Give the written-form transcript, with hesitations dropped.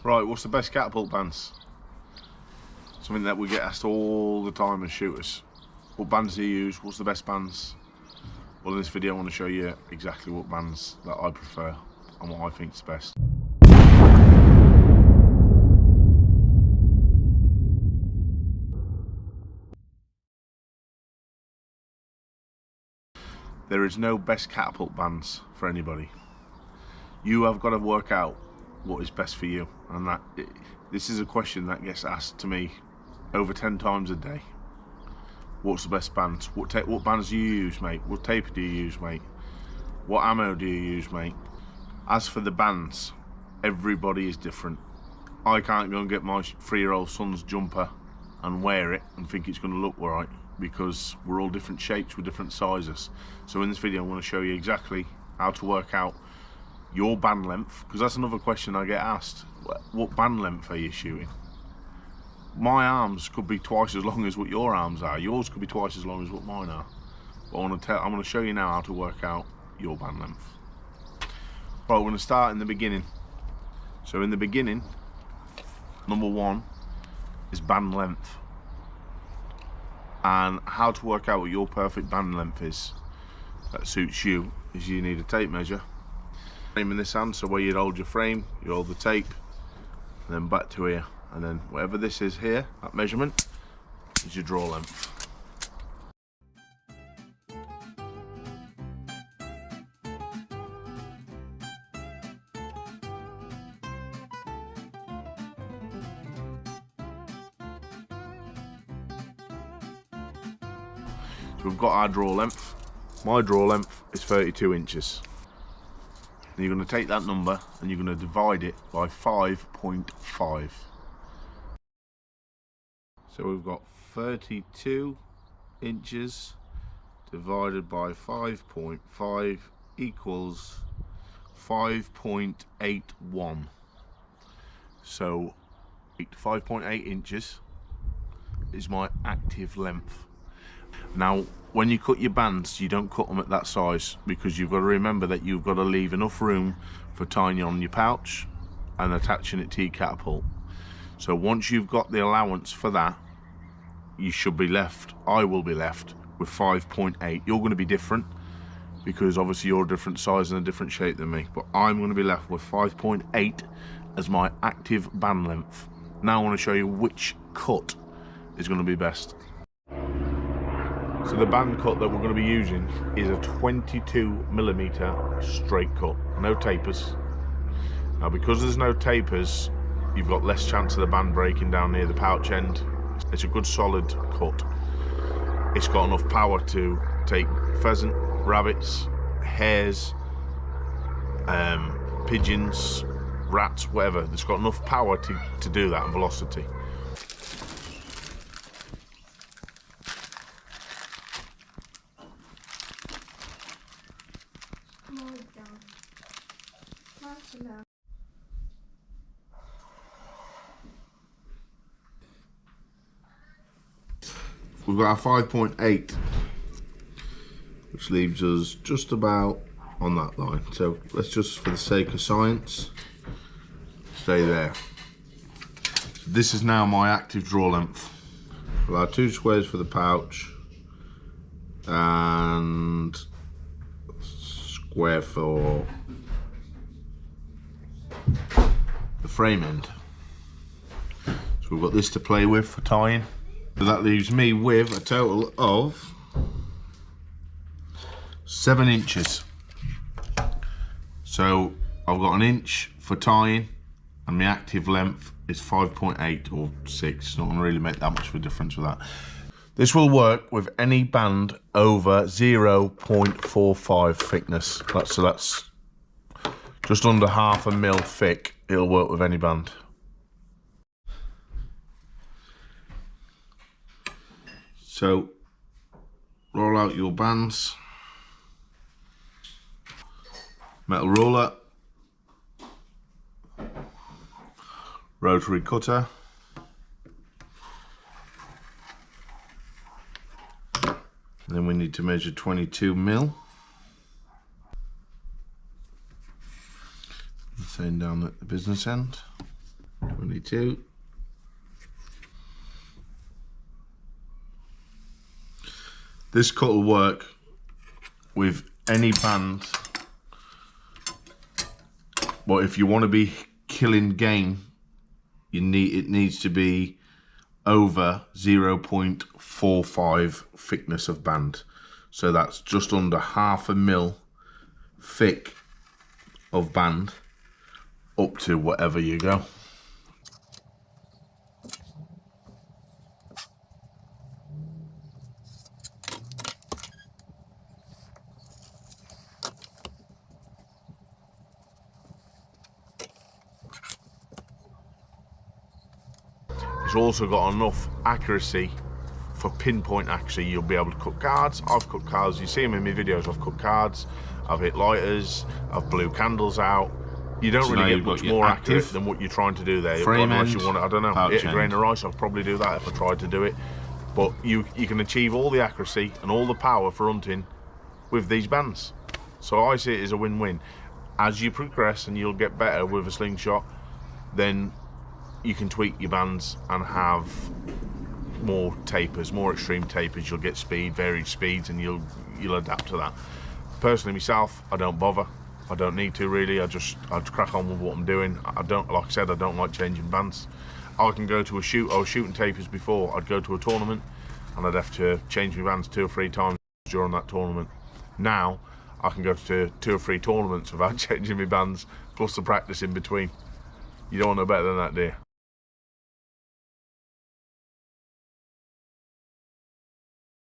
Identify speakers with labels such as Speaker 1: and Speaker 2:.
Speaker 1: Right, what's the best catapult bands? Something that we get asked all the time as shooters. What bands do you use? What's the best bands? Well, in this video I want to show you exactly what bands that I prefer and what I think is best. There is no best catapult bands for anybody. You have got to work out what is best for you, and this is a question that gets asked to me over 10 times a day. What's the best bands? What bands do you use, mate? What taper do you use, mate? What ammo do you use, mate? As for the bands, everybody is different. I can't go and get my 3-year-old son's jumper and wear it and think it's going to look right, because we're all different shapes with different sizes. So in this video I'm going to show you exactly how to work out your band length, because that's another question I get asked. What band length are you shooting? My arms could be twice as long as what your arms are. Yours could be twice as long as what mine are. But I'm going to show you now how to work out your band length. Right, we're going to start in the beginning. So in the beginning, number one is band length. And how to work out what your perfect band length is that suits you is you need a tape measure. Frame in this hand, so where you'd hold your frame, you hold the tape, and then back to here, and then whatever this is here, that measurement, is your draw length. So we've got our draw length. My draw length is 32 inches. And you're going to take that number and you're going to divide it by 5.5. So we've got 32 inches divided by 5.5 equals 5.81. So 5.8 inches is my active length. Now, when you cut your bands, you don't cut them at that size, because you've got to remember that you've got to leave enough room for tying on your pouch and attaching it to your catapult. So once you've got the allowance for that, you should be left, I will be left with 5.8. You're going to be different, because obviously you're a different size and a different shape than me, but I'm going to be left with 5.8 as my active band length. Now I want to show you which cut is going to be best. So the band cut that we're going to be using is a 22mm straight cut, no tapers. Now, because there's no tapers, you've got less chance of the band breaking down near the pouch end. It's a good solid cut. It's got enough power to take pheasant, rabbits, hares, pigeons, rats, whatever. It's got enough power to do that, and velocity. We've got our 5.8, which leaves us just about on that line. So let's just, for the sake of science, stay there. So this is now my active draw length. We've got 2 squares for the pouch and square for the frame end. So we've got this to play with for tying. So that leaves me with a total of 7 inches. So I've got 1 inch for tying, and my active length is 5.8 or 6. Not going to really make that much of a difference with that. This will work with any band over 0.45 thickness. So that's just under 1/2 mil thick. It'll work with any band. So roll out your bands, metal ruler, rotary cutter, then we need to measure 22mm. Same down at the business end. 22. This cut will work with any band, but if you want to be killing game, it needs to be over 0.45 thickness of band. So that's just under 0.5 mil thick of band up to whatever you go. It's also got enough accuracy for pinpoint accuracy. You'll be able to cut cards. I've cut cards, you see them in my videos. I've cut cards, I've hit lighters, I've blew candles out. You don't really get much more accurate than what you're trying to do there. Unless you want to, I don't know, hit a grain of rice. I'd probably do that if I tried to do it. But you can achieve all the accuracy and all the power for hunting with these bands. So I see it as a win-win. As you progress and you'll get better with a slingshot, then you can tweak your bands and have more tapers, more extreme tapers. You'll get speed, varied speeds, and you'll adapt to that. Personally, myself, I don't bother. I don't need to really. I'd crack on with what I'm doing. I don't, like I said, I don't like changing bands. I can go to a shoot. I was shooting tapers before. I'd go to a tournament and I'd have to change my bands 2 or 3 times during that tournament. Now I can go to 2 or 3 tournaments without changing my bands, plus the practice in between. You don't want no better than that, do you?